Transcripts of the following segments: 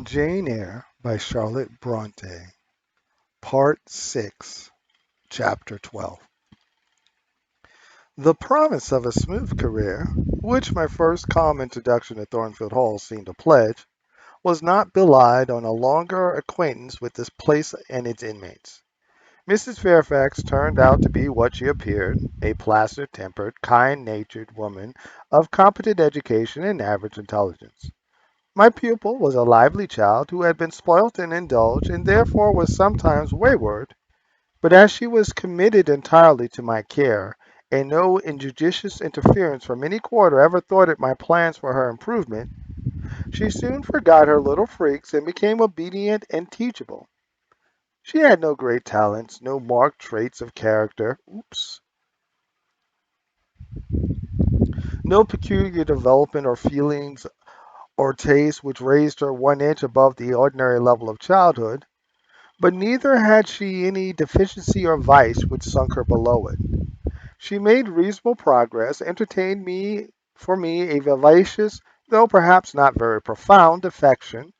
Jane Eyre by Charlotte Bronte, Part 6, Chapter 12. The promise of a smooth career, which my first calm introduction to Thornfield Hall seemed to pledge, was not belied on a longer acquaintance with this place and its inmates. Mrs. Fairfax turned out to be what she appeared, a placid-tempered, kind-natured woman of competent education and average intelligence. My pupil was a lively child who had been spoilt and indulged, and therefore was sometimes wayward, but as she was committed entirely to my care, and no injudicious interference from any quarter ever thwarted my plans for her improvement, she soon forgot her little freaks and became obedient and teachable. She had no great talents, no marked traits of character, no peculiar development or feelings or tastes which raised her 1 inch above the ordinary level of childhood. But neither had she any deficiency or vice which sunk her below it. She made reasonable progress, entertained for me a vivacious, though perhaps not very profound, affection,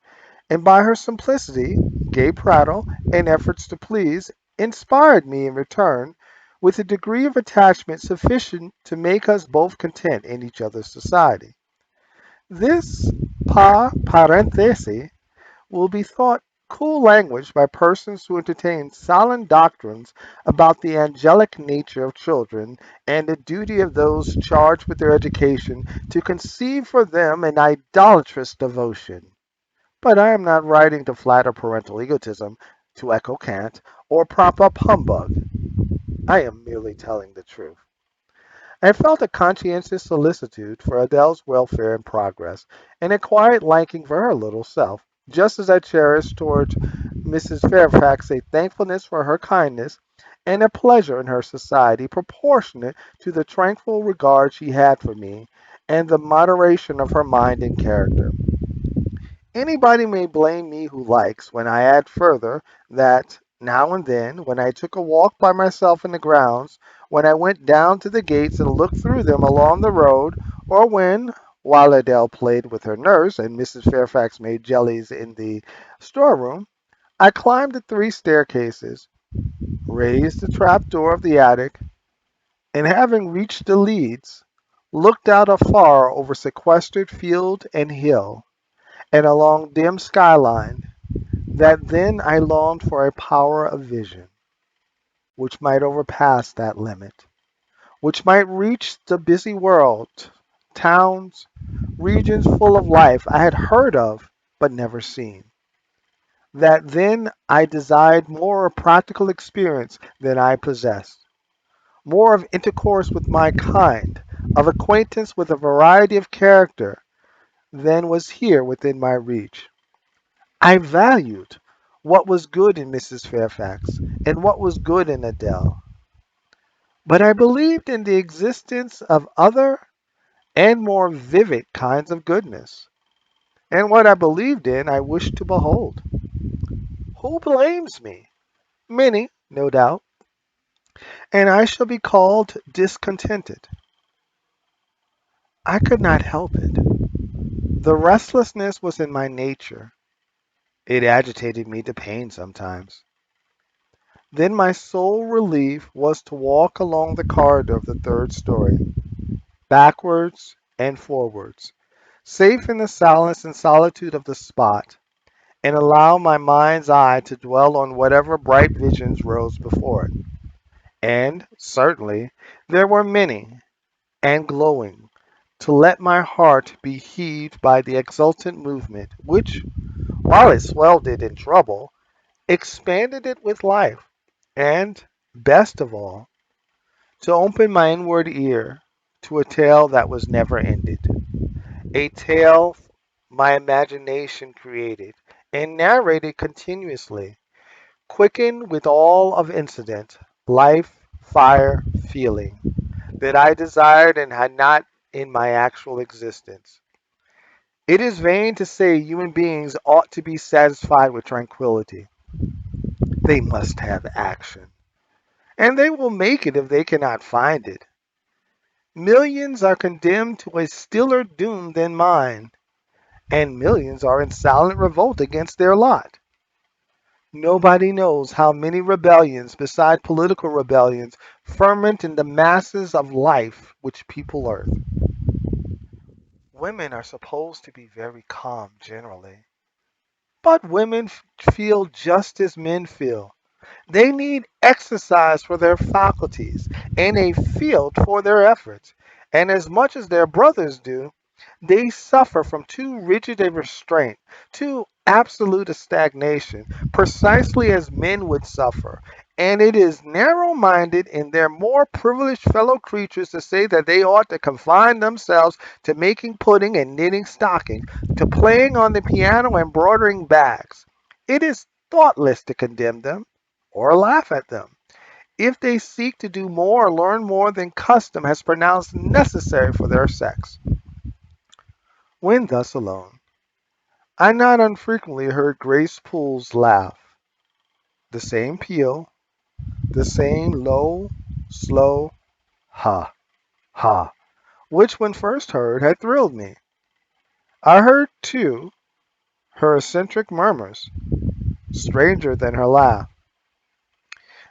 and by her simplicity, gay prattle, and efforts to please, inspired me in return with a degree of attachment sufficient to make us both content in each other's society. This, pa parenthese, will be thought cool language by persons who entertain solemn doctrines about the angelic nature of children and the duty of those charged with their education to conceive for them an idolatrous devotion. But I am not writing to flatter parental egotism, to echo cant, or prop up humbug. I am merely telling the truth. I felt a conscientious solicitude for Adele's welfare and progress, and a quiet liking for her little self, just as I cherished towards Mrs. Fairfax a thankfulness for her kindness and a pleasure in her society proportionate to the tranquil regard she had for me and the moderation of her mind and character. Anybody may blame me who likes when I add further that now and then, when I took a walk by myself in the grounds, when I went down to the gates and looked through them along the road, or when, while Adele played with her nurse and Mrs. Fairfax made jellies in the storeroom, I climbed the 3 staircases, raised the trap door of the attic, and having reached the leads, looked out afar over sequestered field and hill, and along dim skyline, that then I longed for a power of vision which might overpass that limit, which might reach the busy world, towns, regions full of life I had heard of but never seen. That then I desired more of practical experience than I possessed, more of intercourse with my kind, of acquaintance with a variety of character than was here within my reach. I valued what was good in Mrs. Fairfax and what was good in Adele, but I believed in the existence of other and more vivid kinds of goodness, and what I believed in I wished to behold. Who blames me? Many, no doubt, and I shall be called discontented. I could not help it. The restlessness was in my nature. It agitated me to pain sometimes. Then my sole relief was to walk along the corridor of the 3rd story, backwards and forwards, safe in the silence and solitude of the spot, and allow my mind's eye to dwell on whatever bright visions rose before it. And, certainly, there were many, and glowing, to let my heart be heaved by the exultant movement, which, while it swelled it in trouble, expanded it with life, and, best of all, to open my inward ear to a tale that was never ended, a tale my imagination created and narrated continuously, quickened with all of incident, life, fire, feeling, that I desired and had not in my actual existence. It is vain to say human beings ought to be satisfied with tranquility. They must have action, and they will make it if they cannot find it. Millions are condemned to a stiller doom than mine, and millions are in silent revolt against their lot. Nobody knows how many rebellions, beside political rebellions, ferment in the masses of life which people earth. Women are supposed to be very calm generally, but women feel just as men feel. They need exercise for their faculties and a field for their efforts. And as much as their brothers do, they suffer from too rigid a restraint, too absolute a stagnation, precisely as men would suffer. And it is narrow minded in their more privileged fellow creatures to say that they ought to confine themselves to making pudding and knitting stocking, to playing on the piano and broidering bags. It is thoughtless to condemn them or laugh at them if they seek to do more or learn more than custom has pronounced necessary for their sex. When thus alone, I not unfrequently heard Grace Poole's laugh, the same peal, the same low, slow ha, ha, which when first heard had thrilled me. I heard, too, her eccentric murmurs, stranger than her laugh.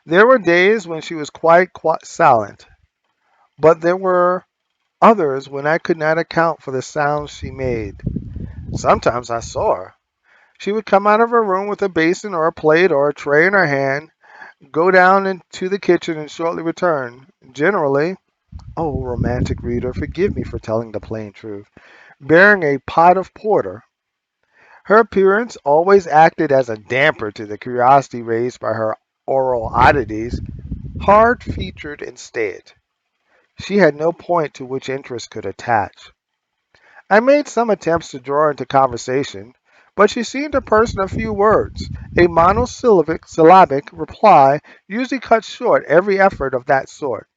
There were days when she was quite silent, but there were others when I could not account for the sounds she made. Sometimes I saw her. She would come out of her room with a basin or a plate or a tray in her hand, go down into the kitchen, and shortly return. Generally, oh, romantic reader, forgive me for telling the plain truth, bearing a pot of porter. Her appearance always acted as a damper to the curiosity raised by her oral oddities, hard featured instead. She had no point to which interest could attach. I made some attempts to draw her into conversation, but she seemed a person of few words. A monosyllabic reply usually cut short every effort of that sort.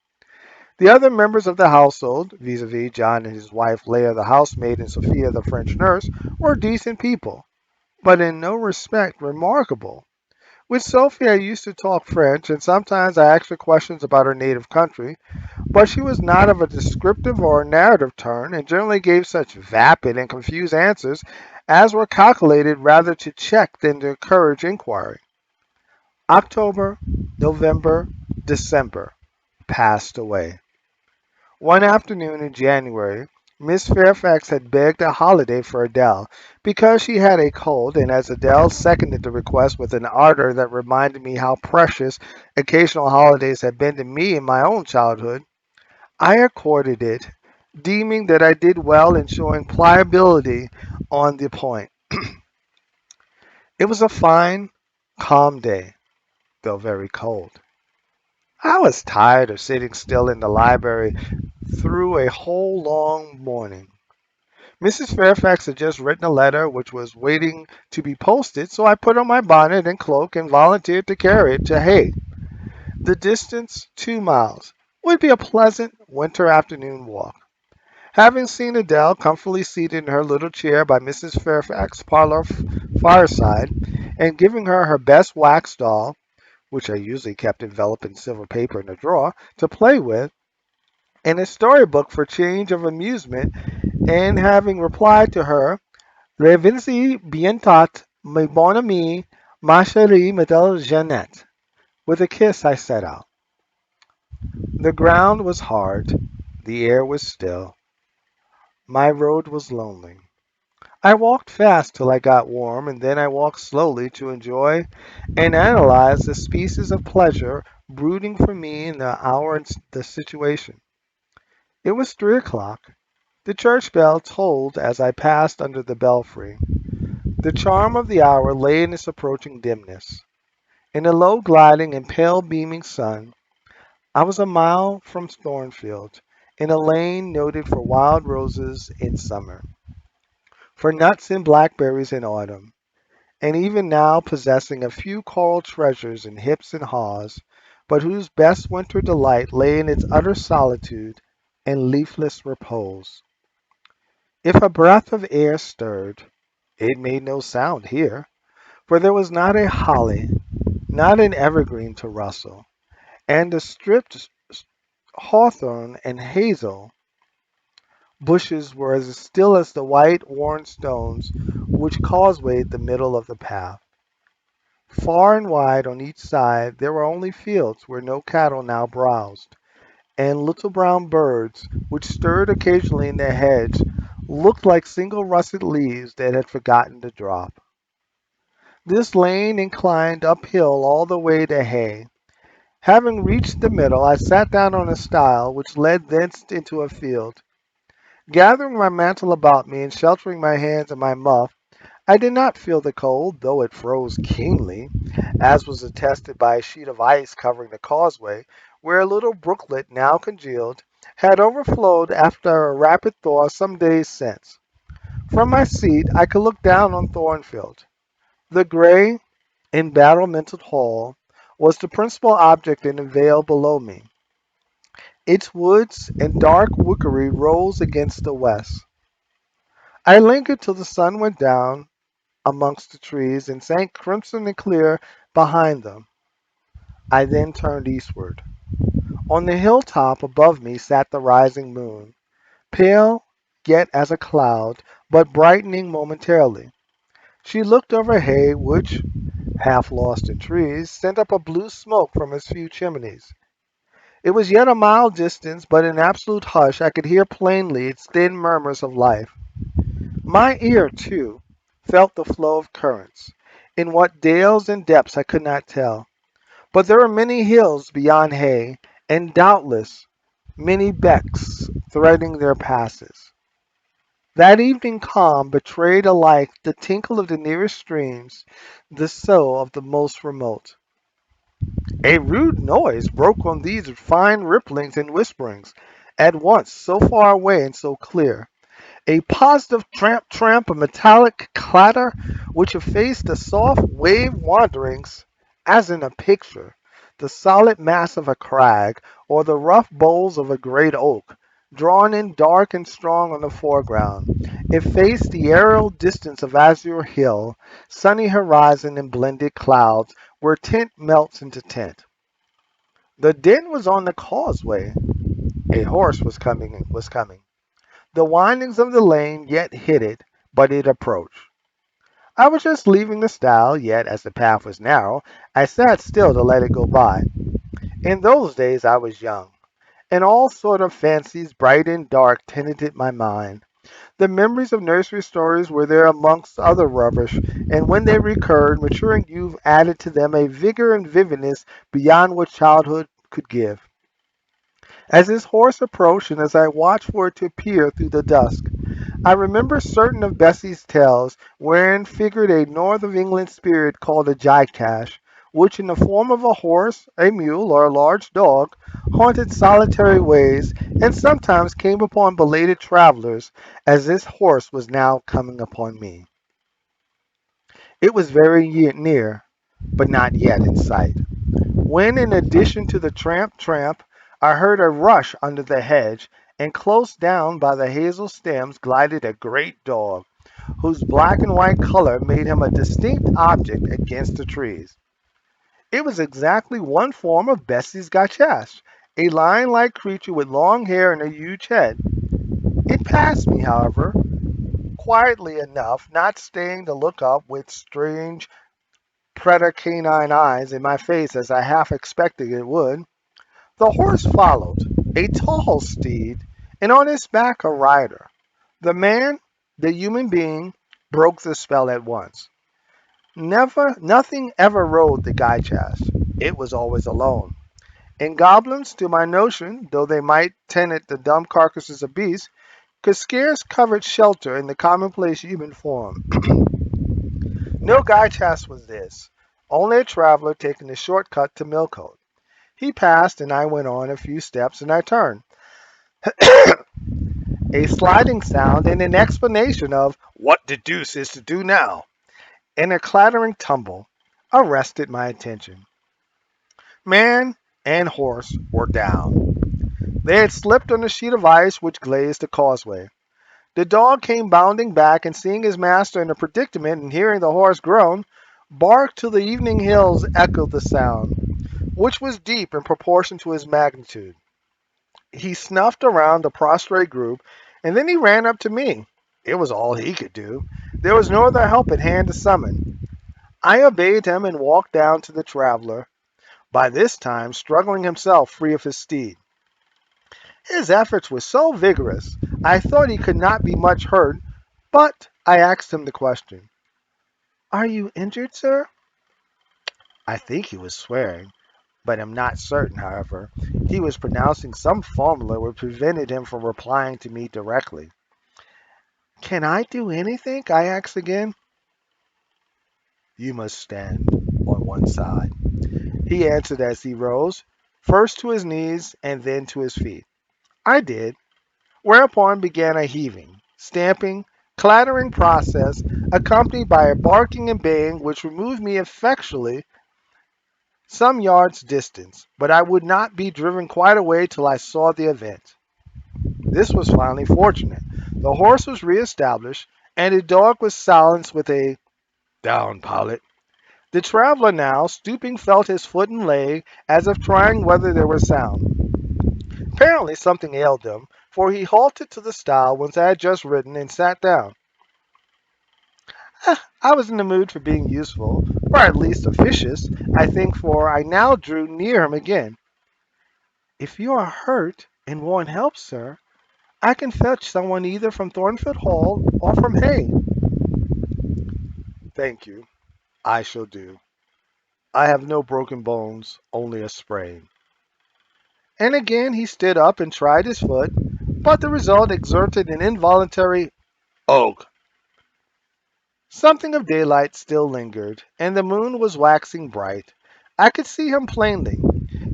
The other members of the household, vis-a-vis John and his wife Leah the housemaid and Sophia the French nurse, were decent people, but in no respect remarkable. With Sophie I used to talk French, and sometimes I asked her questions about her native country, but she was not of a descriptive or narrative turn, and generally gave such vapid and confused answers as were calculated rather to check than to encourage inquiry. October, November, December passed away. One afternoon in January, Miss Fairfax had begged a holiday for Adele because she had a cold, and as Adele seconded the request with an ardor that reminded me how precious occasional holidays had been to me in my own childhood, I accorded it, deeming that I did well in showing pliability on the point. It was a fine, calm day, though very cold. I was tired of sitting still in the library through a whole long morning. Mrs. Fairfax had just written a letter which was waiting to be posted, so I put on my bonnet and cloak and volunteered to carry it to Hay. The distance, 2 miles, would be a pleasant winter afternoon walk. Having seen Adele comfortably seated in her little chair by Mrs. Fairfax's parlor fireside, and giving her her best wax doll, which I usually kept enveloped in silver paper in a drawer, to play with, and a storybook for change of amusement, and having replied to her, Revenez bientôt, mes bon ami, ma chérie Madame Jeannette, with a kiss, I set out. The ground was hard, the air was still, my road was lonely. I walked fast till I got warm, and then I walked slowly to enjoy and analyze the species of pleasure brooding for me in the hour and the situation. It was 3 o'clock. The church bell tolled as I passed under the belfry. The charm of the hour lay in its approaching dimness. In the low gliding and pale beaming sun, I was a mile from Thornfield, in a lane noted for wild roses in summer, for nuts and blackberries in autumn, and even now possessing a few coral treasures in hips and haws, but whose best winter delight lay in its utter solitude and leafless repose. If a breath of air stirred, it made no sound here, for there was not a holly, not an evergreen to rustle, and the stripped hawthorn and hazel Bushes were as still as the white, worn stones which causewayed the middle of the path. Far and wide on each side there were only fields where no cattle now browsed, and little brown birds, which stirred occasionally in the hedge, looked like single russet leaves that had forgotten to drop. This lane inclined uphill all the way to hay. Having reached the middle, I sat down on a stile which led thence into a field. Gathering my mantle about me and sheltering my hands in my muff, I did not feel the cold, though it froze keenly, as was attested by a sheet of ice covering the causeway, where a little brooklet, now congealed, had overflowed after a rapid thaw some days since. From my seat I could look down on Thornfield. The gray, embattlemented hall was the principal object in the vale below me. Its woods and dark rookery rose against the west. I lingered till the sun went down amongst the trees and sank crimson and clear behind them. I then turned eastward. On the hilltop above me sat the rising moon, pale yet as a cloud, but brightening momentarily. She looked over hay which, half lost in trees, sent up a blue smoke from its few chimneys. It was yet a mile distant, but in absolute hush I could hear plainly its thin murmurs of life. My ear, too, felt the flow of currents. In what dales and depths I could not tell. But there were many hills beyond hay, and doubtless many becks threading their passes. That evening calm betrayed alike the tinkle of the nearest streams, the sough of the most remote. A rude noise broke on these fine ripplings and whisperings, at once so far away and so clear. A positive tramp tramp, a metallic clatter which effaced the soft wave wanderings, as in a picture, the solid mass of a crag, or the rough boles of a great oak, drawn in dark and strong on the foreground, effaced the aerial distance of azure hill, sunny horizon, and blended clouds, where tint melts into tint. The din was on the causeway. A horse was coming. The windings of the lane yet hid it, but it approached. I was just leaving the stile, yet as the path was narrow, I sat still to let it go by. In those days I was young, and all sort of fancies, bright and dark, tenanted my mind. The memories of nursery stories were there amongst other rubbish, and when they recurred, maturing youth added to them a vigor and vividness beyond what childhood could give. As his horse approached, and as I watched for it to appear through the dusk, I remember certain of Bessie's tales, wherein figured a North of England spirit called a Jycash, which in the form of a horse, a mule, or a large dog, haunted solitary ways, and sometimes came upon belated travelers, as this horse was now coming upon me. It was very near, but not yet in sight. When, in addition to the tramp tramp, I heard a rush under the hedge, and close down by the hazel stems glided a great dog, whose black and white color made him a distinct object against the trees. It was exactly one form of Bessie's Gachash, a lion-like creature with long hair and a huge head. It passed me, however, quietly enough, not staying to look up with strange preter-canine eyes in my face as I half expected it would. The horse followed, a tall steed, and on his back a rider. The man, the human being, broke the spell at once. Nothing ever rode the Gychas. It was always alone. And goblins, to my notion, though they might tenant the dumb carcasses of beasts, could scarce covet shelter in the commonplace human form. No Gychas was this, only a traveler taking the short cut to Millcote. He passed, and I went on a few steps, and I turned. A sliding sound and an explanation of "what the deuce is to do now," and a clattering tumble arrested my attention. Man and horse were down. They had slipped on the sheet of ice which glazed the causeway. The dog came bounding back, and seeing his master in a predicament and hearing the horse groan, barked till the evening hills echoed the sound, which was deep in proportion to his magnitude. He snuffed around the prostrate group, and then he ran up to me. It was all he could do. There was no other help at hand to summon. I obeyed him and walked down to the traveler, by this time struggling himself free of his steed. His efforts were so vigorous, I thought he could not be much hurt, but I asked him the question. Are you injured, sir? I think he was swearing, but am not certain, however. He was pronouncing some formula which prevented him from replying to me directly. Can I do anything? I asked again. You must stand on one side, he answered as he rose, first to his knees and then to his feet. I did, whereupon began a heaving, stamping, clattering process, accompanied by a barking and baying which removed me effectually some yards distance, but I would not be driven quite away till I saw the event. This was finally fortunate. The horse was re-established, and the dog was silenced with a "Down, Pilot." The traveler now, stooping, felt his foot and leg, as if trying whether there was sound. Apparently something ailed him, for he halted to the stile whence I had just ridden, and sat down. I was in the mood for being useful, or at least officious, I think, for I now drew near him again. If you are hurt and want help, sir, I can fetch someone either from Thornfield Hall or from Hay. Thank you. I shall do. I have no broken bones, only a sprain. And again he stood up and tried his foot, but the result exerted an involuntary "Ugh!" Something of daylight still lingered, and the moon was waxing bright. I could see him plainly.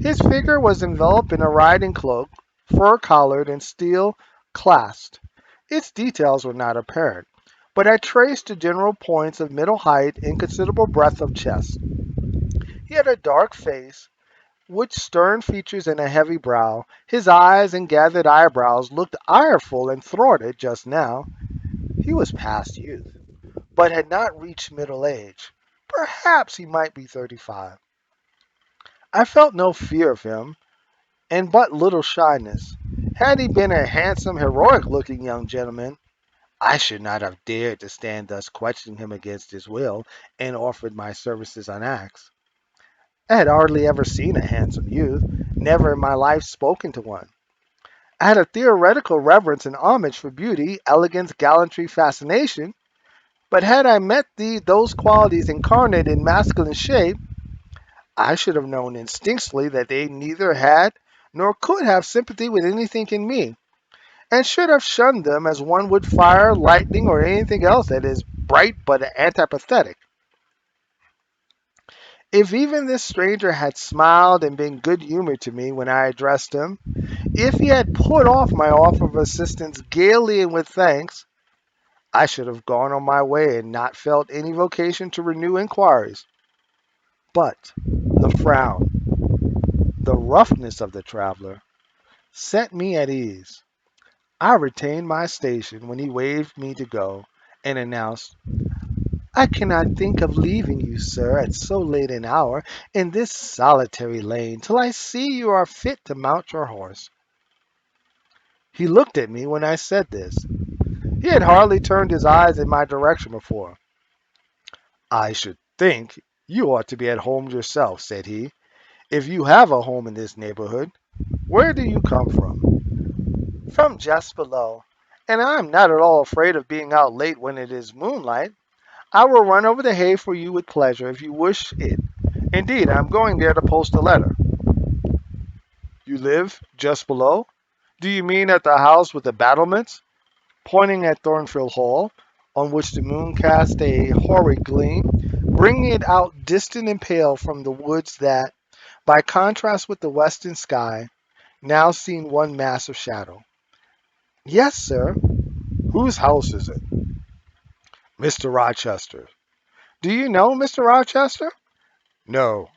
His figure was enveloped in a riding cloak, fur-collared and steel clasped. Its details were not apparent, but I traced the general points of middle height and considerable breadth of chest. He had a dark face, with stern features and a heavy brow. His eyes and gathered eyebrows looked ireful and thwarted just now. He was past youth, but had not reached middle age. Perhaps he might be 35. I felt no fear of him, and but little shyness. Had he been a handsome, heroic-looking young gentleman, I should not have dared to stand thus questioning him against his will, and offered my services unasked. I had hardly ever seen a handsome youth, never in my life spoken to one. I had a theoretical reverence and homage for beauty, elegance, gallantry, fascination, but had I met those qualities incarnate in masculine shape, I should have known instinctively that they neither had nor could have sympathy with anything in me, and should have shunned them as one would fire, lightning, or anything else that is bright but antipathetic. If even this stranger had smiled and been good-humored to me when I addressed him, if he had put off my offer of assistance gaily and with thanks, I should have gone on my way and not felt any vocation to renew inquiries. But the frown, the roughness of the traveler, set me at ease. I retained my station when he waved me to go, and announced, I cannot think of leaving you, sir, at so late an hour, in this solitary lane, till I see you are fit to mount your horse. He looked at me when I said this. He had hardly turned his eyes in my direction before. I should think you ought to be at home yourself, said he, if you have a home in this neighborhood. Where do you come from? From just below, and I am not at all afraid of being out late when it is moonlight. I will run over the hay for you with pleasure if you wish it. Indeed, I am going there to post a letter. You live just below? Do you mean at the house with the battlements? Pointing at Thornfield Hall, on which the moon cast a horrid gleam, bringing it out distant and pale from the woods that, by contrast with the western sky, now seemed one mass of shadow. Yes, sir. Whose house is it? Mr. Rochester. Do you know Mr. Rochester? No.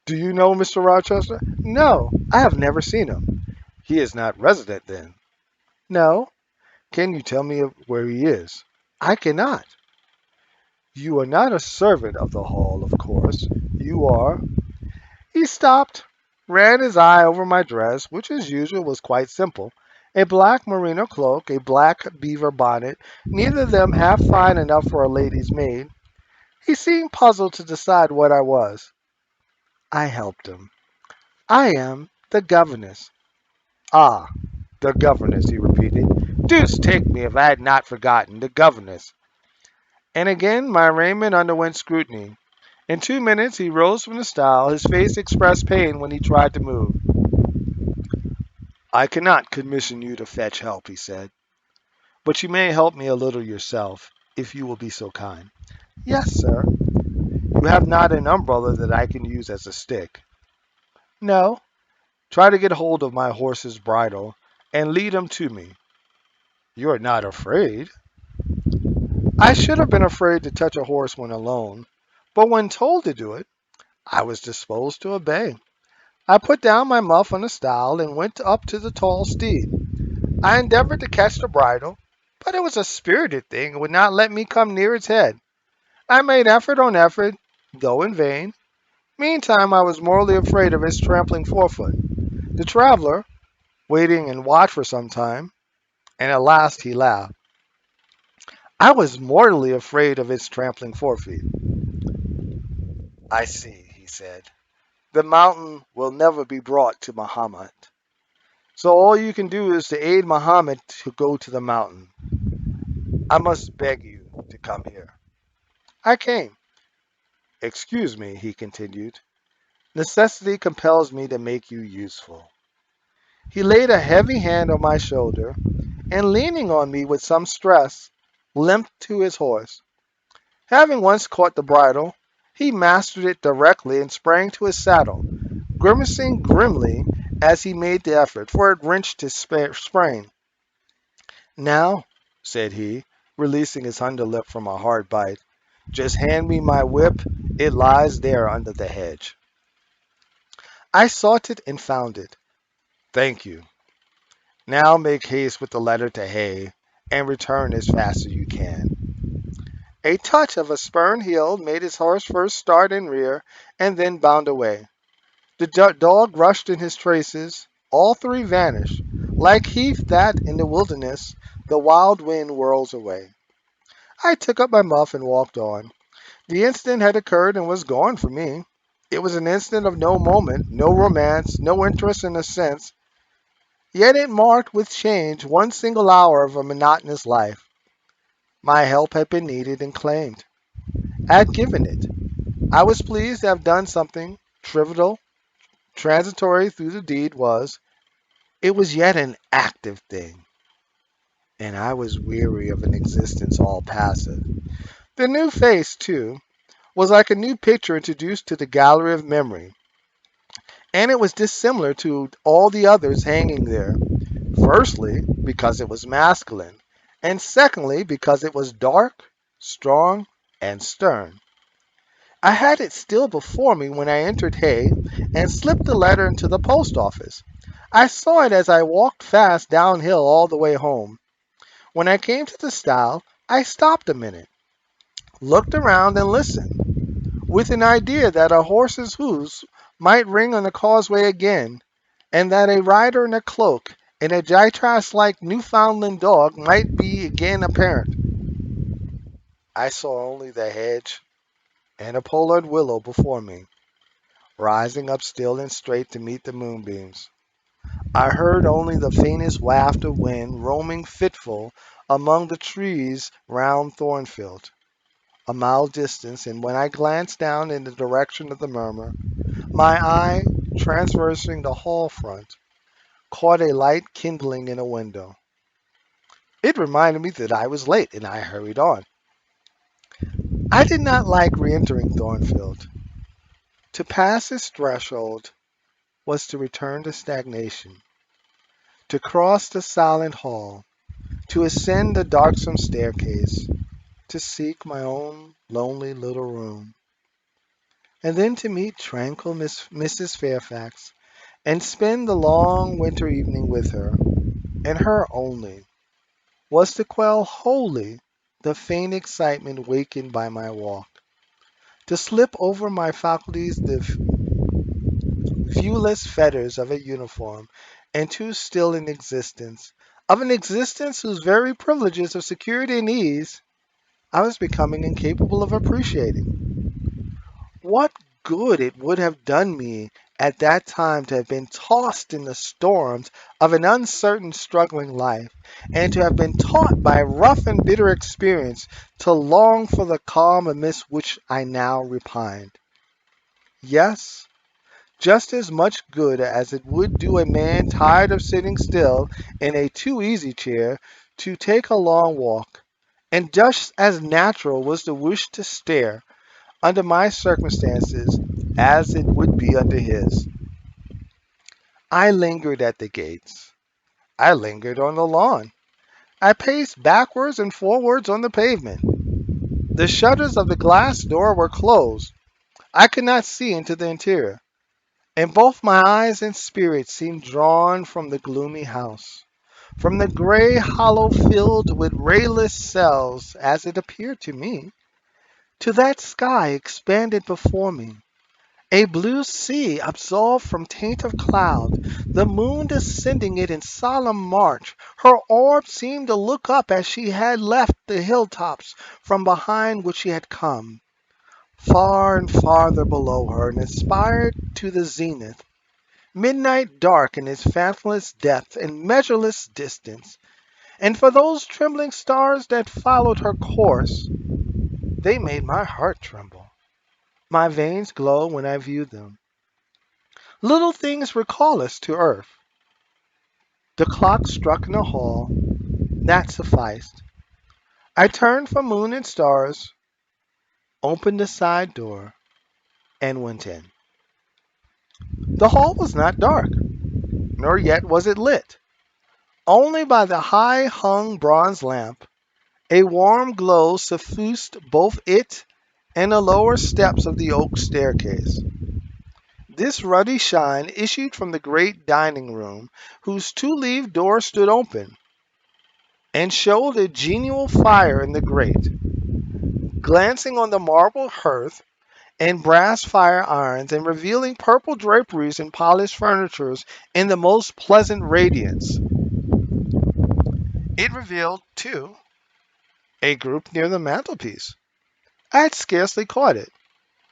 Do you know Mr. Rochester? No, I have never seen him. He is not resident, then? No. Can you tell me where he is? I cannot. You are not a servant of the hall, of course. You are. He stopped, ran his eye over my dress, which as usual was quite simple, A black merino cloak, a black beaver bonnet, neither of them half fine enough for a lady's maid. He seemed puzzled to decide what I was. I helped him. I am the governess. Ah, the governess, he repeated. Deuce take me if I had not forgotten the governess. And again my arraignment underwent scrutiny. In 2 minutes he rose from the stile. His face expressed pain when he tried to move. I cannot commission you to fetch help, he said, but you may help me a little yourself, if you will be so kind. Yes, sir. You have not an umbrella that I can use as a stick. No. Try to get hold of my horse's bridle and lead him to me. You are not afraid? I should have been afraid to touch a horse when alone, but when told to do it, I was disposed to obey. I put down my muff on the stile and went up to the tall steed. I endeavored to catch the bridle, but it was a spirited thing and would not let me come near its head. I made effort on effort, though in vain. Meantime, I was mortally afraid of its trampling forefoot. The traveler, waiting and watched for some time, and at last he laughed. I was mortally afraid of its trampling forefeet. I see, he said. The mountain will never be brought to Muhammad. So all you can do is to aid Muhammad to go to the mountain. I must beg you to come here. I came. Excuse me, he continued. Necessity compels me to make you useful. He laid a heavy hand on my shoulder, and leaning on me with some stress, limped to his horse. Having once caught the bridle, he mastered it directly and sprang to his saddle, grimacing grimly as he made the effort, for it wrenched his sprain. Now, said he, releasing his under lip from a hard bite, just hand me my whip. It lies there under the hedge. I sought it and found it. Thank you. Now make haste with the letter to Hay, and return as fast as you can. A touch of a spurred heel made his horse first start in rear, and then bound away. The dog rushed in his traces. All three vanished, like heath that, in the wilderness, the wild wind whirls away. I took up my muff and walked on. The incident had occurred and was gone for me. It was an incident of no moment, no romance, no interest in a sense, yet it marked with change one single hour of a monotonous life. My help had been needed and claimed. I had given it. I was pleased to have done something trivial, transitory through the deed was. It was yet an active thing, and I was weary of an existence all passive. The new face, too, was like a new picture introduced to the gallery of memory, and it was dissimilar to all the others hanging there. Firstly, because it was masculine, and secondly, because it was dark, strong, and stern. I had it still before me when I entered Hay and slipped the letter into the post office. I saw it as I walked fast downhill all the way home. When I came to the stile, I stopped a minute, looked around, and listened, with an idea that a horse's hoofs might ring on the causeway again, and that a rider in a cloak and a Jitras-like Newfoundland dog might be again apparent. I saw only the hedge and a pollard willow before me, rising up still and straight to meet the moonbeams. I heard only the faintest waft of wind roaming fitful among the trees round Thornfield, a mile distant, and when I glanced down in the direction of the murmur, my eye, traversing the hall front, caught a light kindling in a window. It reminded me that I was late, and I hurried on. I did not like re-entering Thornfield. To pass its threshold was to return to stagnation, to cross the silent hall, to ascend the darksome staircase, to seek my own lonely little room, and then to meet tranquil Mrs. Fairfax and spend the long winter evening with her, and her only, was to quell wholly the faint excitement wakened by my walk, to slip over my faculties the viewless fetters of a uniform, and too still in existence, of an existence whose very privileges of security and ease I was becoming incapable of appreciating. What good it would have done me at that time to have been tossed in the storms of an uncertain, struggling life, and to have been taught by rough and bitter experience to long for the calm amidst which I now repined. Yes, just as much good as it would do a man tired of sitting still in a too easy chair to take a long walk, and just as natural was the wish to stare, under my circumstances, as it would be under his. I lingered at the gates. I lingered on the lawn. I paced backwards and forwards on the pavement. The shutters of the glass door were closed. I could not see into the interior, and both my eyes and spirit seemed drawn from the gloomy house, from the gray hollow filled with rayless cells, as it appeared to me, to that sky expanded before me, a blue sea absolved from taint of cloud, the moon descending it in solemn march. Her orb seemed to look up as she had left the hilltops from behind which she had come, far and farther below her, and aspired to the zenith. Midnight dark in its fathomless depth and measureless distance. And for those trembling stars that followed her course, they made my heart tremble. My veins glow when I view them. Little things recall us to earth. The clock struck in the hall. That sufficed. I turned from moon and stars, opened the side door, and went in. The hall was not dark, nor yet was it lit. Only by the high hung bronze lamp, a warm glow suffused both it and the lower steps of the oak staircase. This ruddy shine issued from the great dining room, whose two-leaved door stood open, and showed a genial fire in the grate, glancing on the marble hearth and brass fire irons, and revealing purple draperies and polished furnitures in the most pleasant radiance. It revealed, too, a group near the mantelpiece. I had scarcely caught it,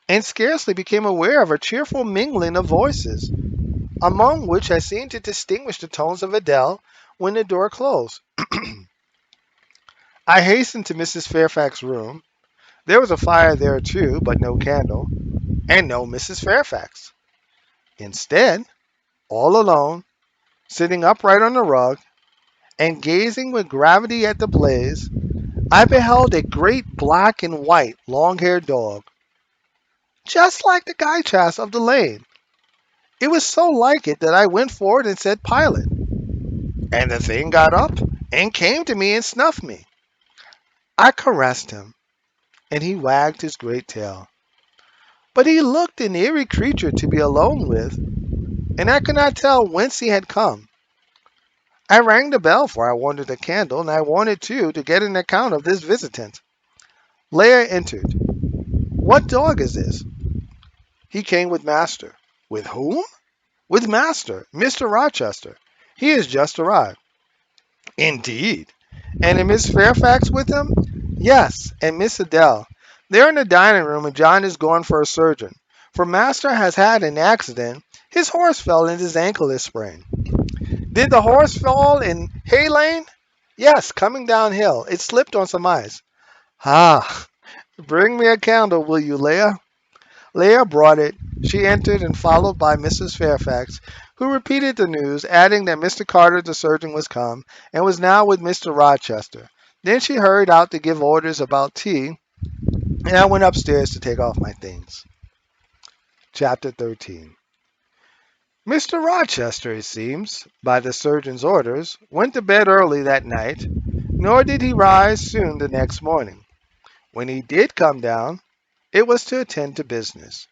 and scarcely became aware of a cheerful mingling of voices, among which I seemed to distinguish the tones of Adele when the door closed. I hastened to Mrs. Fairfax's room. There was a fire there too, but no candle, and no Mrs. Fairfax. Instead, all alone, sitting upright on the rug, and gazing with gravity at the blaze, I beheld a great black and white long-haired dog, just like the Gytrash of the lane. It was so like it that I went forward and said Pilot, and the thing got up and came to me and snuffed me. I caressed him, and he wagged his great tail. But he looked an eerie creature to be alone with, and I could not tell whence he had come. I rang the bell, for I wanted a candle, and I wanted, too, to get an account of this visitant. Leah entered. What dog is this? He came with master. With whom? With master, Mr. Rochester. He has just arrived. Indeed. And Miss Fairfax with him? Yes, and Miss Adele. They're in the dining room, and John is gone for a surgeon. For master has had an accident. His horse fell, and his ankle is sprained. Did the horse fall in Hay Lane? Yes, coming downhill. It slipped on some ice. Ah, bring me a candle, will you, Leah? Leah brought it. She entered, and followed by Mrs. Fairfax, who repeated the news, adding that Mr. Carter, the surgeon, was come, and was now with Mr. Rochester. Then she hurried out to give orders about tea, and I went upstairs to take off my things. Chapter 13. Mr. Rochester, it seems, by the surgeon's orders, went to bed early that night, nor did he rise soon the next morning. When he did come down, it was to attend to business.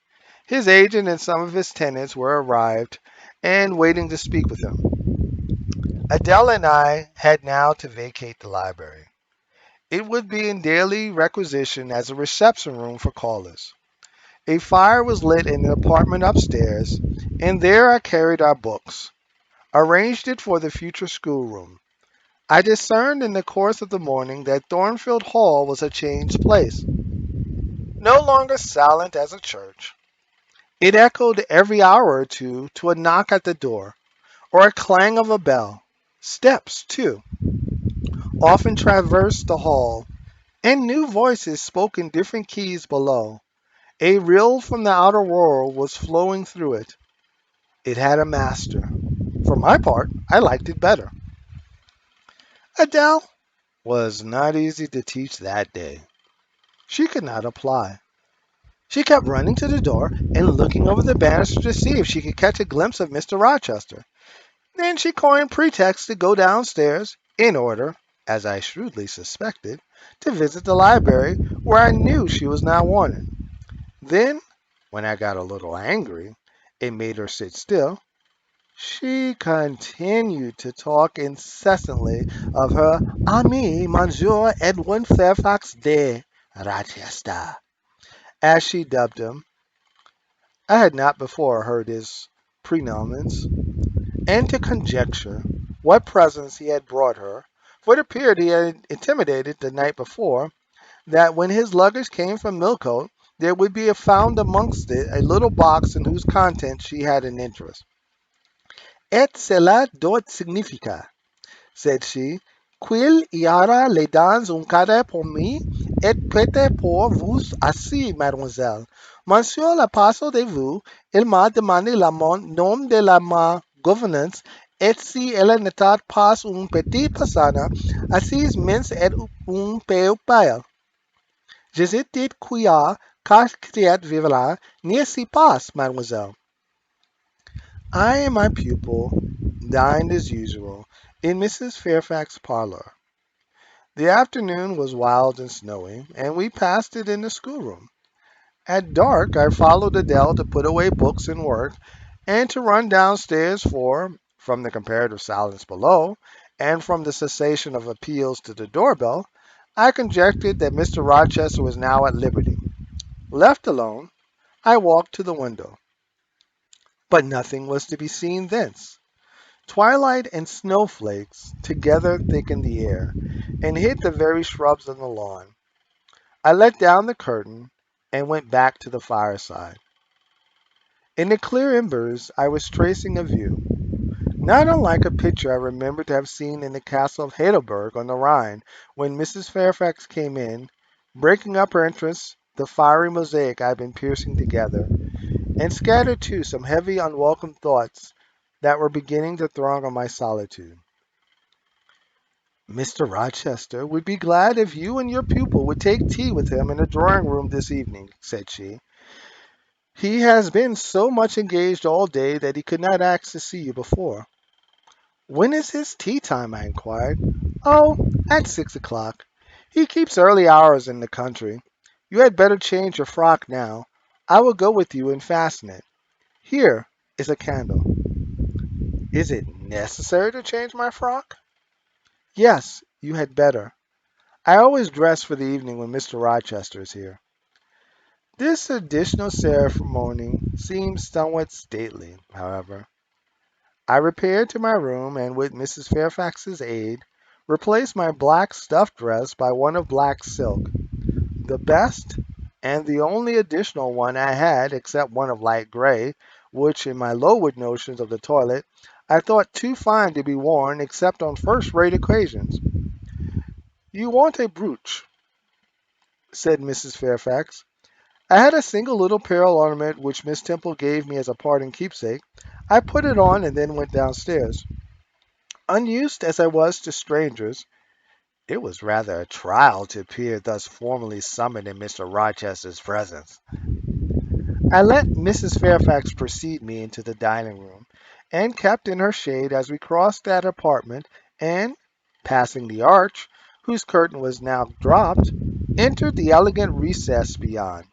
His agent and some of his tenants were arrived and waiting to speak with him. Adele and I had now to vacate the library. It would be in daily requisition as a reception room for callers. A fire was lit in an apartment upstairs, and there I carried our books, arranged it for the future schoolroom. I discerned in the course of the morning that Thornfield Hall was a changed place, no longer silent as a church. It echoed every hour or two to a knock at the door, or a clang of a bell. Steps, too, often traversed the hall, and new voices spoke in different keys below. A rill from the outer world was flowing through it. It had a master. For my part, I liked it better. Adele was not easy to teach that day. She could not apply. She kept running to the door and looking over the banister to see if she could catch a glimpse of Mr. Rochester. Then she coined pretexts to go downstairs in order, as I shrewdly suspected, to visit the library where I knew she was not wanted. Then, when I got a little angry and made her sit still, she continued to talk incessantly of her ami, Monsieur Edwin Fairfax de Rochester, as she dubbed him. I had not before heard his praenomes, and to conjecture what presents he had brought her, for it appeared he had intimated the night before that when his luggage came from Millcote there would be found amongst it a little box in whose contents she had an interest. Et cela doit significa, said she, qu'il y aura les dans un carré pour me, et peut-être pour vous aussi, mademoiselle. Monsieur le passe de vous, il m'a demandé le nom de la ma gouvernante, et si elle n'était pas une petite personne, assise mince et un peu pâle. Je dit qu'il y a quatre vivra, n'y si pas, mademoiselle. I and my pupil dined as usual in Mrs. Fairfax's parlor. The afternoon was wild and snowy, and we passed it in the schoolroom. At dark I followed Adele to put away books and work, and to run downstairs for, from the comparative silence below, and from the cessation of appeals to the doorbell, I conjectured that Mr. Rochester was now at liberty. Left alone, I walked to the window. But nothing was to be seen thence. Twilight and snowflakes together thickened the air, and hid the very shrubs on the lawn. I let down the curtain, and went back to the fireside. In the clear embers I was tracing a view, not unlike a picture I remembered to have seen in the castle of Heidelberg on the Rhine, when Mrs. Fairfax came in, breaking up her entrance the fiery mosaic I had been piecing together, and scattered too some heavy unwelcome thoughts that were beginning to throng on my solitude. Mr. Rochester would be glad if you and your pupil would take tea with him in the drawing-room this evening, said she. He has been so much engaged all day that he could not ask to see you before. When is his tea time? I inquired. Oh, at 6 o'clock. He keeps early hours in the country. You had better change your frock now. I will go with you and fasten it. Here is a candle. Is it necessary to change my frock? Yes, you had better. I always dress for the evening when Mr. Rochester is here. This additional ceremony seemed somewhat stately, however. I repaired to my room, and with Mrs. Fairfax's aid, replaced my black stuff dress by one of black silk, the best and the only additional one I had, except one of light gray, which, in my lowered notions of the toilet, I thought too fine to be worn except on first-rate occasions. You want a brooch, said Mrs. Fairfax. I had a single little pearl ornament which Miss Temple gave me as a parting keepsake. I put it on and then went downstairs. Unused as I was to strangers, it was rather a trial to appear thus formally summoned in Mr. Rochester's presence. I let Mrs. Fairfax precede me into the dining room, and kept in her shade as we crossed that apartment, and, passing the arch, whose curtain was now dropped, entered the elegant recess beyond.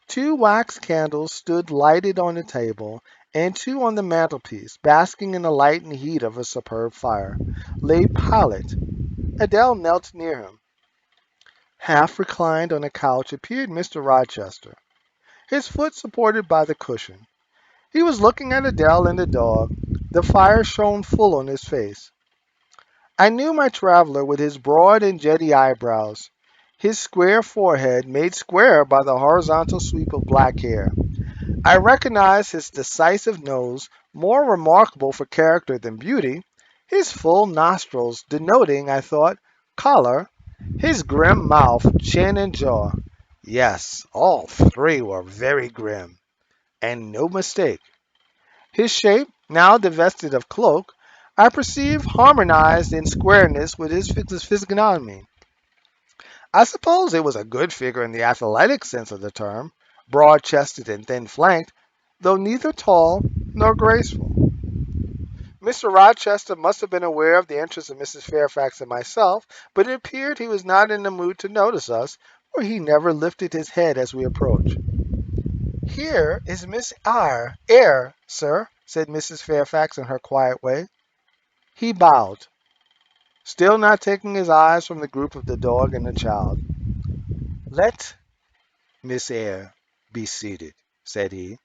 Two wax candles stood lighted on the table, and two on the mantelpiece, basking in the light and heat of a superb fire, lay Pilot. Adele knelt near him. Half reclined on a couch appeared Mr. Rochester, his foot supported by the cushion. He was looking at Adele and the dog. The fire shone full on his face. I knew my traveler with his broad and jetty eyebrows, his square forehead made square by the horizontal sweep of black hair. I recognized his decisive nose, more remarkable for character than beauty, his full nostrils denoting, I thought, color, his grim mouth, chin, and jaw. Yes, all three were very grim, and no mistake. His shape, now divested of cloak, I perceived harmonized in squareness with his physiognomy. I suppose it was a good figure in the athletic sense of the term, broad-chested and thin-flanked, though neither tall nor graceful. Mr. Rochester must have been aware of the interest of Mrs. Fairfax and myself, but it appeared he was not in the mood to notice us, for he never lifted his head as we approached. "Here is Miss Eyre, sir," said Mrs. Fairfax in her quiet way. He bowed, still not taking his eyes from the group of the dog and the child. "Let Miss Eyre be seated," said he,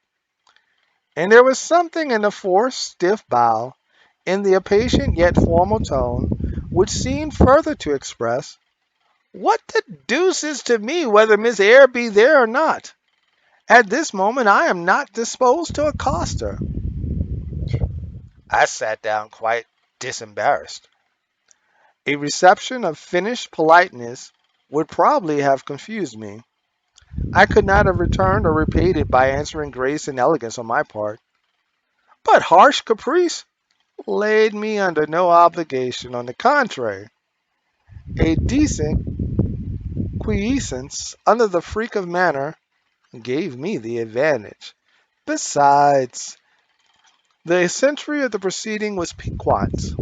and there was something in the forced, stiff bow, in the impatient yet formal tone, which seemed further to express, "What the deuce is to me whether Miss Eyre be there or not? At this moment I am not disposed to accost her." I sat down quite disembarrassed. A reception of finished politeness would probably have confused me. I could not have returned or repaid it by answering grace and elegance on my part. But harsh caprice laid me under no obligation. On the contrary, a decent quiescence under the freak of manner gave me the advantage. Besides, the century of the proceeding was piquant.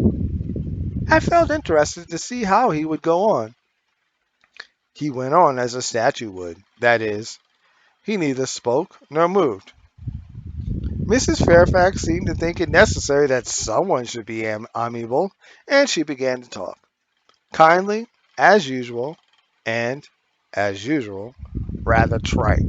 I felt interested to see how he would go on. He went on as a statue would, that is, he neither spoke nor moved. Mrs. Fairfax seemed to think it necessary that someone should be amiable, and she began to talk, kindly, as usual, and, as usual, rather trite.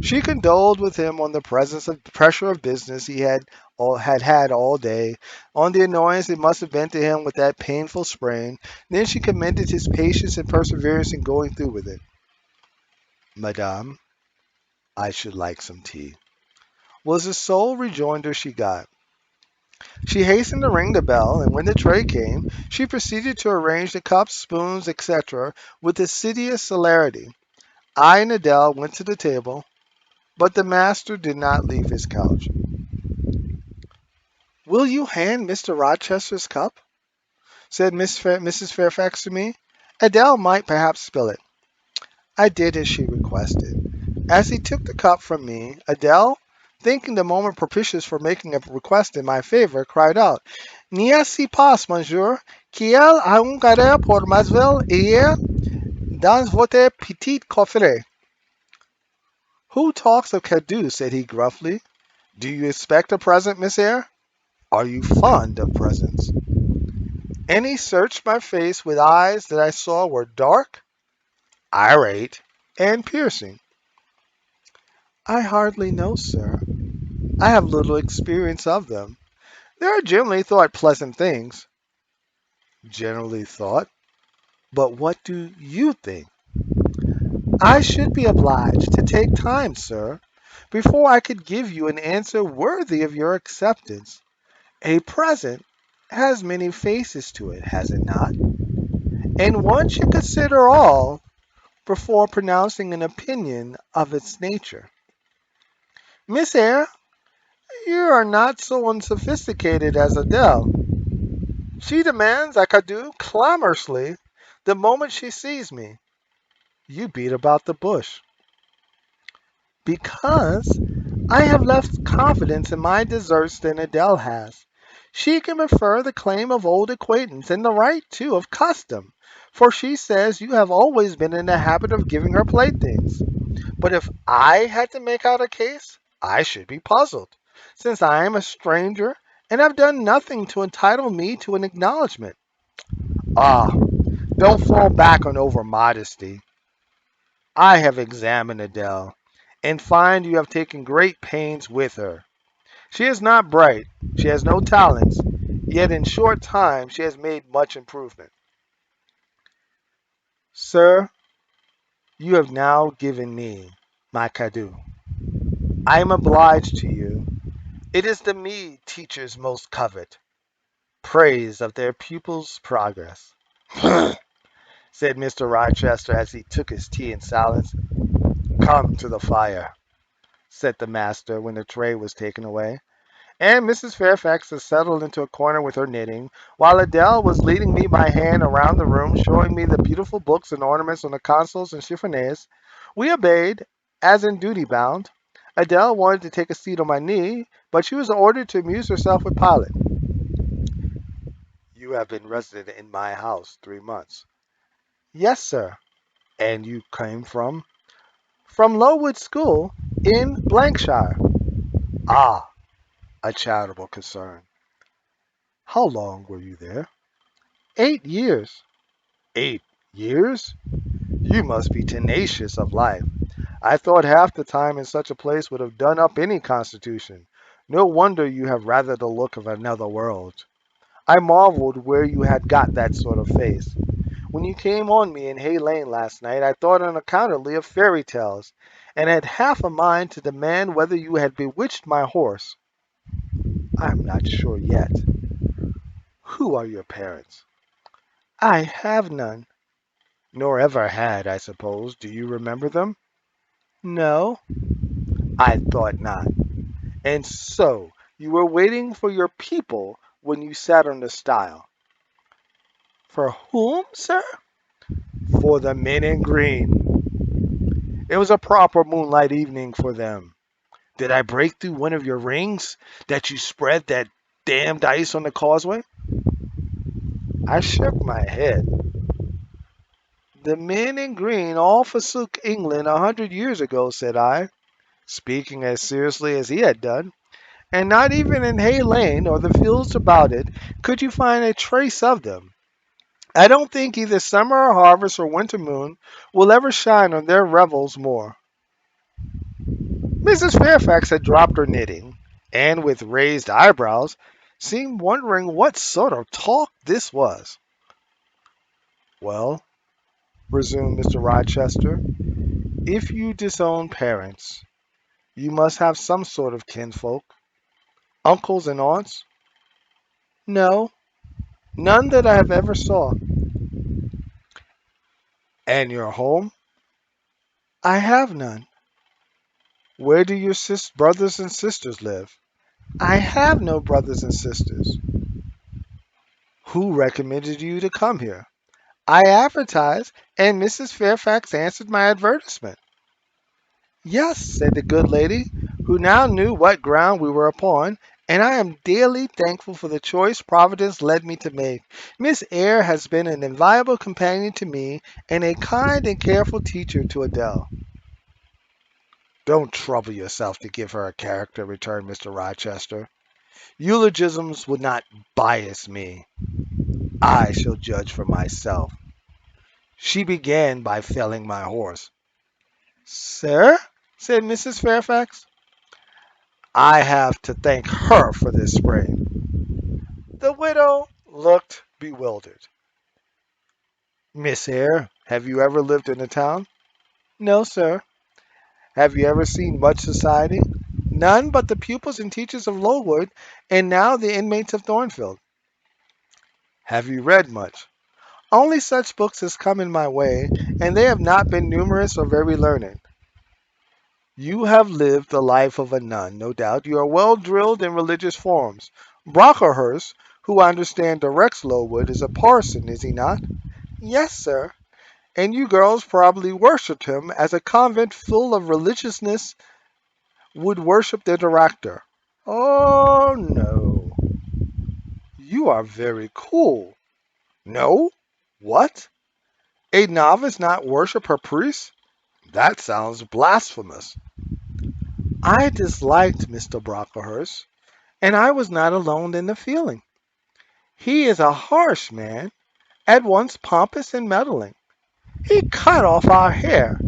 She condoled with him on the pressure of business he had all day, on the annoyance it must have been to him with that painful sprain. Then she commended his patience and perseverance in going through with it. "Madame, I should like some tea," was the sole rejoinder she got. She hastened to ring the bell, and when the tray came, she proceeded to arrange the cups, spoons, etc., with assiduous celerity. I and Adele went to the table, but the master did not leave his couch. "Will you hand Mr. Rochester's cup?" said Mrs. Fairfax to me. "Adele might perhaps spill it." I did as she requested. As he took the cup from me, Adele, thinking the moment propitious for making a request in my favor, cried out, "N'y a pas, monsieur, qu'il a un carré pour mademoiselle Eyre dans votre petit coffret." "Who talks of cadeaux?" said he gruffly. "Do you expect a present, Miss Eyre? Are you fond of presents?" And he searched my face with eyes that I saw were dark, irate, and piercing. "I hardly know, sir. I have little experience of them. They are generally thought pleasant things." "Generally thought? But what do you think?" "I should be obliged to take time, sir, before I could give you an answer worthy of your acceptance. A present has many faces to it, has it not? And one should consider all before pronouncing an opinion of its nature. Miss Eyre, you are not so unsophisticated as Adele. She demands a cadeau clamorously the moment she sees me. You beat about the bush." "Because I have less confidence in my deserts than Adele has. She can prefer the claim of old acquaintance, and the right, too, of custom, for she says you have always been in the habit of giving her playthings. But if I had to make out a case, I should be puzzled, since I am a stranger and have done nothing to entitle me to an acknowledgment." "Ah, don't fall back on over modesty. I have examined Adele, and find you have taken great pains with her. She is not bright, she has no talents, Yet in short time she has made much improvement. Sir, you have now given me my cadeau. I am obliged to you. It is the meed teachers most covet, praise of their pupils' progress. Said Mr. Rochester as he took his tea in silence. Come to the fire, said the master when the tray was taken away. And Mrs. Fairfax had settled into a corner with her knitting, while Adele was leading me by hand around the room, showing me the beautiful books and ornaments on the consoles and chiffoniers. We obeyed, as in duty bound. Adele wanted to take a seat on my knee, but she was ordered to amuse herself with Pilot. You have been resident in my house 3 months. Yes, sir. And you came from? From Lowood School in Blankshire. Ah, a charitable concern. How long were you there? 8 years. 8 years? You must be tenacious of life. I thought half the time in such a place would have done up any constitution. No wonder you have rather the look of another world. I marveled where you had got that sort of face. When you came on me in Hay Lane last night, I thought unaccountably of fairy tales, and had half a mind to demand whether you had bewitched my horse. I am not sure yet. Who are your parents? I have none. Nor ever had, I suppose. Do you remember them? No, I thought not. And so you were waiting for your people when you sat on the stile. For whom, sir? For the men in green. It was a proper moonlight evening for them. Did I break through one of your rings that you spread that damned ice on the causeway? I shook my head. The men in green all forsook England 100 years ago, said I, speaking as seriously as he had done. And not even in Hay Lane or the fields about it could you find a trace of them. I don't think either summer or harvest or winter moon will ever shine on their revels more. Mrs. Fairfax had dropped her knitting, and with raised eyebrows seemed wondering what sort of talk this was. Well, resumed Mr. Rochester, if you disown parents, you must have some sort of kinfolk. Uncles and aunts? No, none that I have ever saw. And your home? I have none. Where do your brothers and sisters live? I have no brothers and sisters. Who recommended you to come here? I advertised, and Mrs. Fairfax answered my advertisement. Yes, said the good lady, who now knew what ground we were upon, and I am dearly thankful for the choice Providence led me to make. Miss Eyre has been an invaluable companion to me, and a kind and careful teacher to Adele. Don't trouble yourself to give her a character, returned Mr. Rochester. Eulogisms would not bias me. I shall judge for myself. She began by felling my horse. Sir, said Mrs. Fairfax, I have to thank her for this sprain. The widow looked bewildered. Miss Eyre, have you ever lived in the town? No, sir. Have you ever seen much society? None but the pupils and teachers of Lowood, and now the inmates of Thornfield. Have you read much? Only such books as come in my way, and they have not been numerous or very learned. You have lived the life of a nun, no doubt. You are well drilled in religious forms. Brocklehurst, who I understand directs Lowood, is a parson, is he not? Yes, sir. And you girls probably worshipped him as a convent full of religiousness would worship their director. Oh, no. You are very cool. No? What? A novice not worship her priest? That sounds blasphemous. I disliked Mr. Brocklehurst, and I was not alone in the feeling. He is a harsh man, at once pompous and meddling. He cut off our hair,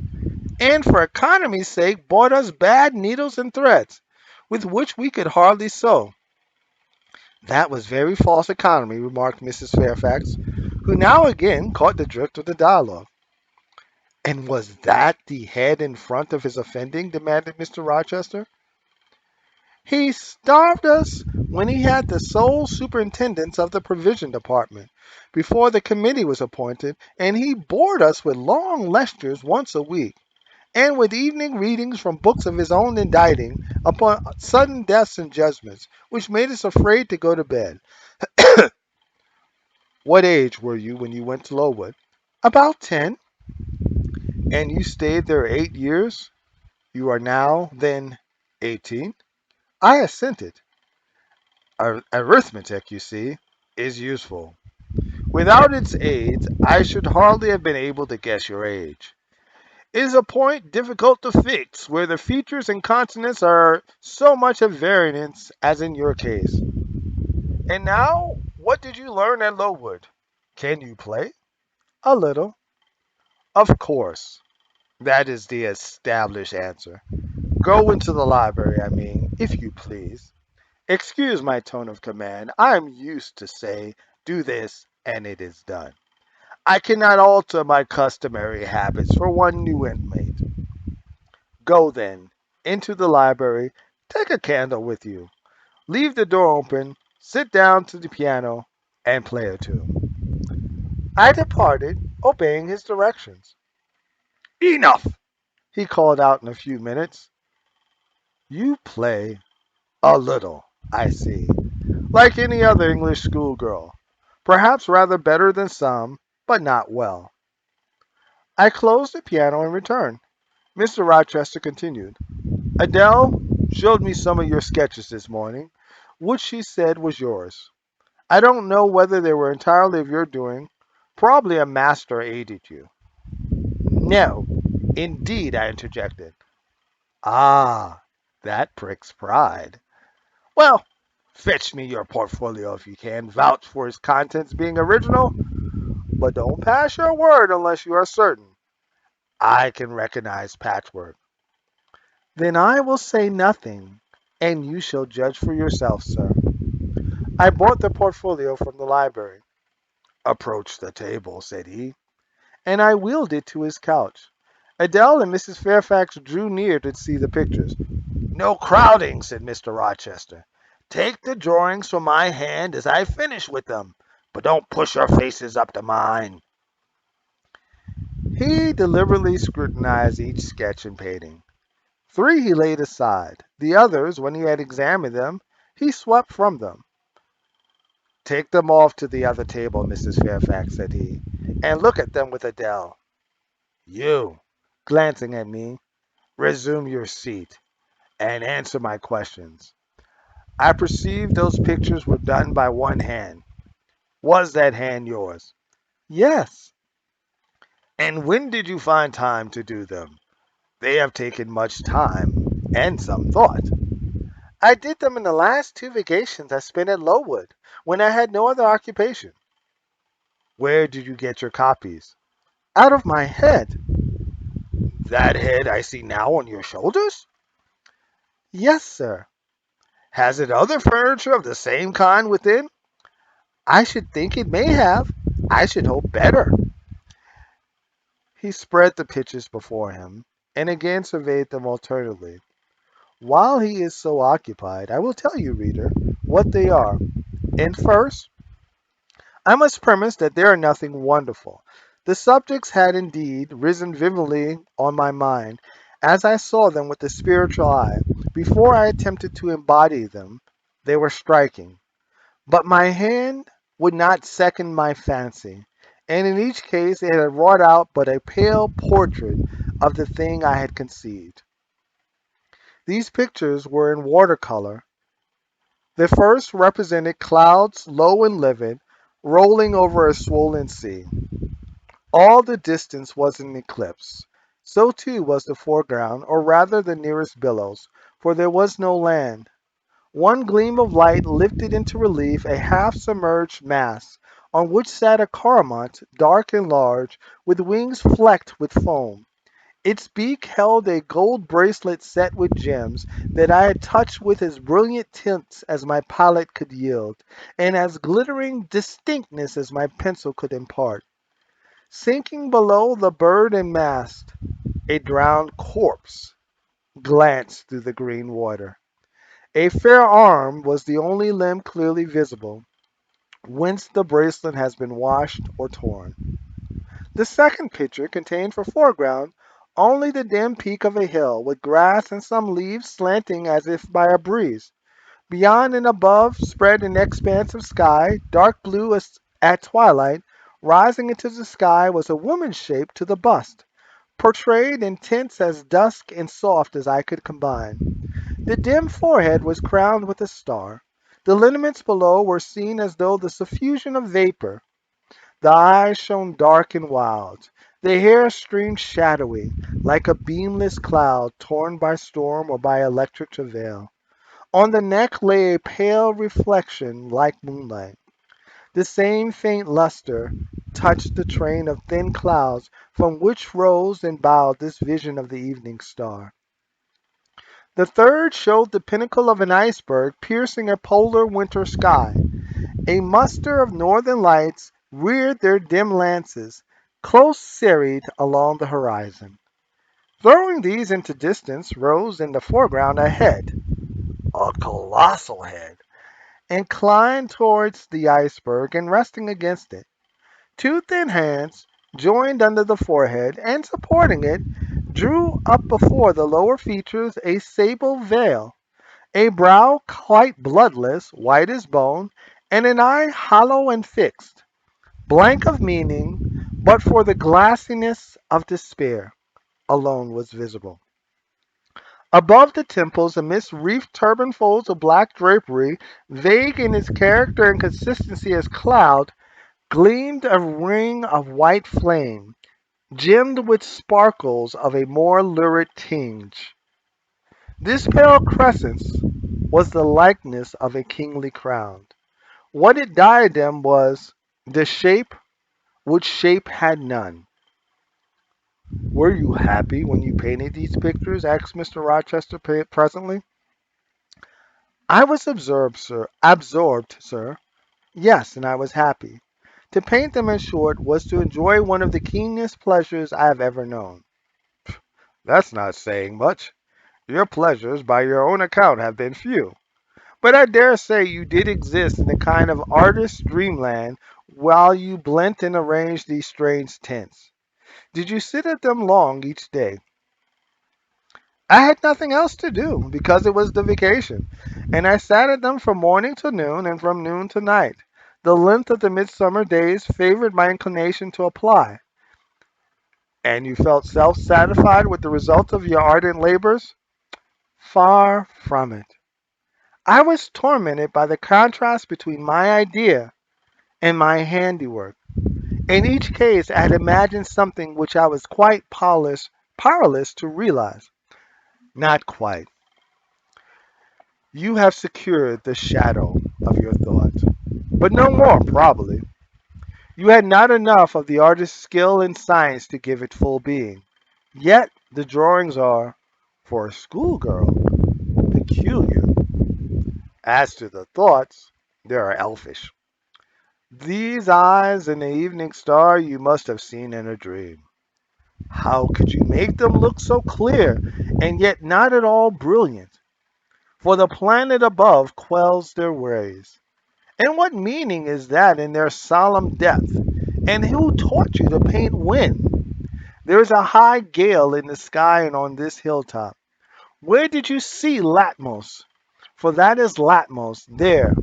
and for economy's sake bought us bad needles and threads, with which we could hardly sew. That was very false economy, remarked Mrs. Fairfax, who now again caught the drift of the dialogue. And was that the head in front of his offending? Demanded Mr. Rochester. He starved us when he had the sole superintendence of the provision department before the committee was appointed, and he bored us with long lectures once a week, and with evening readings from books of his own inditing upon sudden deaths and judgments, which made us afraid to go to bed. What age were you when you went to Lowood? About 10. And you stayed there 8 years? You are now, then, 18? I assented. Arithmetic, you see, is useful. Without its aids, I should hardly have been able to guess your age. It is a point difficult to fix where the features and consonants are so much at variance as in your case. And now, what did you learn at Lowood? Can you play? A little. Of course. That is the established answer. Go into the library, I mean, if you please. Excuse my tone of command. I am used to say, do this, and it is done. I cannot alter my customary habits for one new inmate. Go then into the library, take a candle with you, leave the door open, sit down to the piano, and play a tune. I departed, obeying his directions. Enough! He called out in a few minutes. You play a little, I see, like any other English schoolgirl. Perhaps rather better than some, but not well. I closed the piano and returned. Mr. Rochester continued. Adele showed me some of your sketches this morning, which she said was yours. I don't know whether they were entirely of your doing. Probably a master aided you. No, indeed, I interjected. Ah, that pricks pride. Well, fetch me your portfolio if you can. Vouch for its contents being original, but don't pass your word unless you are certain. I can recognize patchwork. Then I will say nothing, and you shall judge for yourself, sir. I bought the portfolio from the library. Approach the table, said he, and I wheeled it to his couch. Adele and Mrs. Fairfax drew near to see the pictures. No crowding, said Mr. Rochester. Take the drawings from my hand as I finish with them, but don't push your faces up to mine. He deliberately scrutinized each sketch and painting. 3 he laid aside. The others, when he had examined them, he swept from them. Take them off to the other table, Mrs. Fairfax, said he, and look at them with Adele. You, glancing at me, resume your seat and answer my questions. I perceive those pictures were done by one hand. Was that hand yours? Yes. And when did you find time to do them? They have taken much time and some thought. I did them in the last 2 vacations I spent at Lowood, when I had no other occupation. Where did you get your copies? Out of my head. That head I see now on your shoulders? Yes, sir. Has it other furniture of the same kind within? I should think it may have. I should hope better. He spread the pictures before him, and again surveyed them alternately. While he is so occupied, I will tell you, reader, what they are. And first, I must premise that they are nothing wonderful. The subjects had indeed risen vividly on my mind as I saw them with the spiritual eye. Before I attempted to embody them, they were striking. But my hand would not second my fancy, and in each case it had wrought out but a pale portrait of the thing I had conceived. These pictures were in watercolor. The first represented clouds low and livid, rolling over a swollen sea. All the distance was an eclipse. So too was the foreground, or rather the nearest billows, for there was no land. One gleam of light lifted into relief a half-submerged mass, on which sat a cormorant, dark and large, with wings flecked with foam. Its beak held a gold bracelet set with gems that I had touched with as brilliant tints as my palette could yield, and as glittering distinctness as my pencil could impart. Sinking below the bird and mast, a drowned corpse glanced through the green water. A fair arm was the only limb clearly visible, whence the bracelet has been washed or torn. The second picture contained for foreground only the dim peak of a hill, with grass and some leaves slanting as if by a breeze. Beyond and above spread an expanse of sky, dark blue as at twilight. Rising into the sky was a woman's shape to the bust, portrayed in tints as dusk and soft as I could combine. The dim forehead was crowned with a star. The lineaments below were seen as though the suffusion of vapor. The eyes shone dark and wild. The hair streamed shadowy, like a beamless cloud torn by storm or by electric travail. On the neck lay a pale reflection like moonlight. The same faint luster touched the train of thin clouds from which rose and bowed this vision of the evening star. The third showed the pinnacle of an iceberg piercing a polar winter sky. A muster of northern lights reared their dim lances, close serried along the horizon. Throwing these into distance rose in the foreground a head, a colossal head, inclined towards the iceberg and resting against it. Two thin hands, joined under the forehead and supporting it, drew up before the lower features a sable veil, a brow quite bloodless, white as bone, and an eye hollow and fixed, blank of meaning, but for the glassiness of despair alone was visible. Above the temples, amidst wreathed turban folds of black drapery, vague in its character and consistency as cloud, gleamed a ring of white flame, gemmed with sparkles of a more lurid tinge. This pale crescent was the likeness of a kingly crown. What it diademed was the shape which shape had none. "Were you happy when you painted these pictures?" asked Mr. Rochester presently. "I was absorbed, sir. Absorbed, sir. Yes, and I was happy. To paint them, in short, was to enjoy one of the keenest pleasures I have ever known." "That's not saying much. Your pleasures, by your own account, have been few. But I dare say you did exist in a kind of artist's dreamland while you blent and arranged these strange tints. Did you sit at them long each day?" "I had nothing else to do, because it was the vacation, and I sat at them from morning to noon, and from noon to night. The length of the midsummer days favored my inclination to apply." "And you felt self-satisfied with the result of your ardent labors?" "Far from it. I was tormented by the contrast between my idea and my handiwork. In each case I had imagined something which I was quite powerless to realize." "Not quite. You have secured the shadow of your thought, but no more, probably. You had not enough of the artist's skill and science to give it full being. Yet the drawings are, for a schoolgirl, peculiar. As to the thoughts, they are elfish. These eyes and the evening star you must have seen in a dream. How could you make them look so clear and yet not at all brilliant? For the planet above quells their rays. And what meaning is that in their solemn depth? And who taught you to paint wind? There is a high gale in the sky and on this hilltop. Where did you see Latmos? For that is Latmos. There,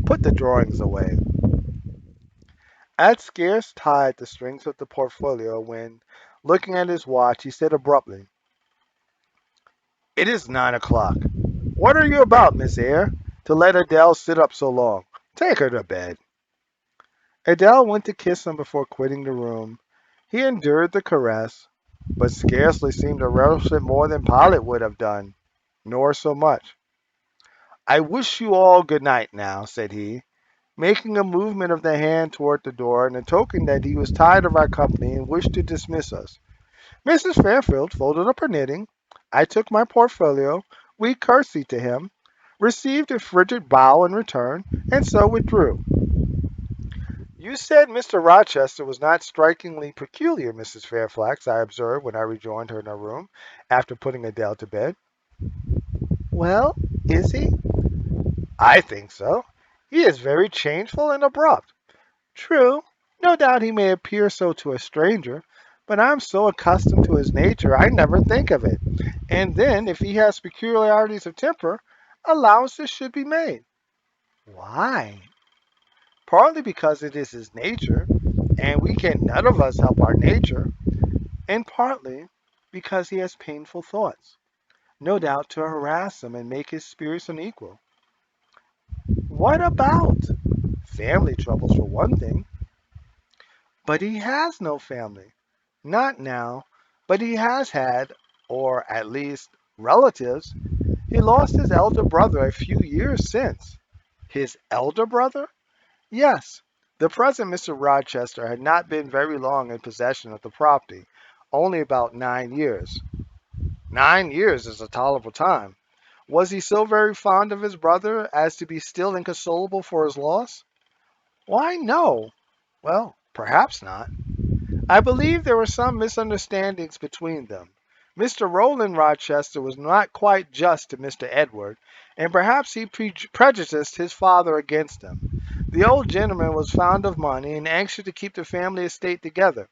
put the drawings away." I had scarce tied the strings of the portfolio when, looking at his watch, he said abruptly, "It is 9 o'clock. What are you about, Miss Eyre, to let Adele sit up so long? Take her to bed." Adele went to kiss him before quitting the room. He endured the caress, but scarcely seemed to relish it more than Pilot would have done, nor so much. "I wish you all good night now," said he, making a movement of the hand toward the door in a token that he was tired of our company and wished to dismiss us. Mrs. Fairfield folded up her knitting. I took my portfolio. We curtsied to him, received a frigid bow in return, and so withdrew. You said Mr. Rochester was not strikingly peculiar, Mrs. Fairfax, I observed when I rejoined her in her room after putting Adele to bed. Well, is he? I think so. He is very changeful and abrupt. True, no doubt he may appear so to a stranger, but I'm so accustomed to his nature I never think of it. And then, if he has peculiarities of temper, allowances should be made. Why? Partly because it is his nature, and we can none of us help our nature, and partly because he has painful thoughts, no doubt to harass him and make his spirits unequal. What about? Family troubles for one thing. But he has no family. Not now, but he has had, or at least relatives. He lost his elder brother a few years since. His elder brother? Yes. The present Mr. Rochester had not been very long in possession of the property, only about 9 years. 9 years is a tolerable time. Was he so very fond of his brother as to be still inconsolable for his loss? Why, no. Well, perhaps not. I believe there were some misunderstandings between them. Mr. Roland Rochester was not quite just to Mr. Edward, and perhaps he prejudiced his father against him. The old gentleman was fond of money and anxious to keep the family estate together.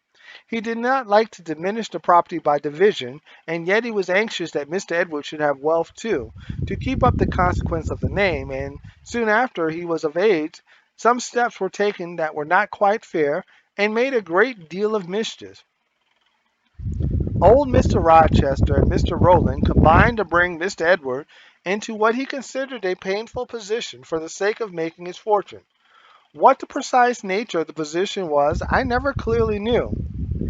He did not like to diminish the property by division, and yet he was anxious that Mr. Edward should have wealth too, to keep up the consequence of the name, and soon after he was of age, some steps were taken that were not quite fair, and made a great deal of mischief. Old Mr. Rochester and Mr. Rowland combined to bring Mr. Edward into what he considered a painful position for the sake of making his fortune. What the precise nature of the position was I never clearly knew,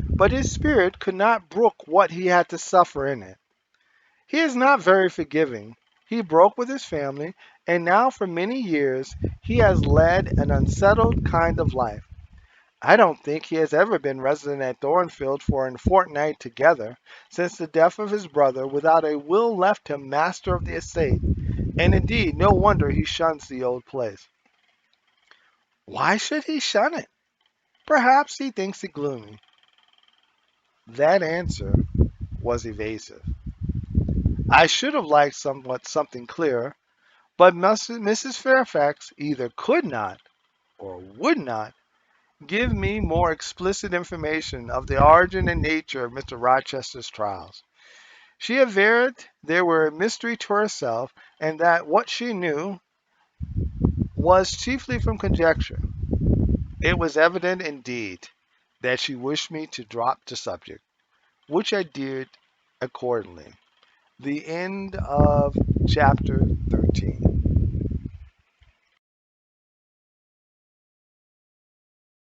but his spirit could not brook what he had to suffer in it. He is not very forgiving. He broke with his family, and now for many years he has led an unsettled kind of life. I don't think he has ever been resident at Thornfield for a fortnight together since the death of his brother without a will left him master of the estate, and indeed no wonder he shuns the old place. Why should he shun it? Perhaps he thinks it gloomy. That answer was evasive. I should have liked something clearer, but Mrs. Fairfax either could not or would not give me more explicit information of the origin and nature of Mr. Rochester's trials. She averred they were a mystery to herself, and that what she knew was chiefly from conjecture. It was evident, indeed, that she wished me to drop the subject, which I did accordingly. The end of chapter 13.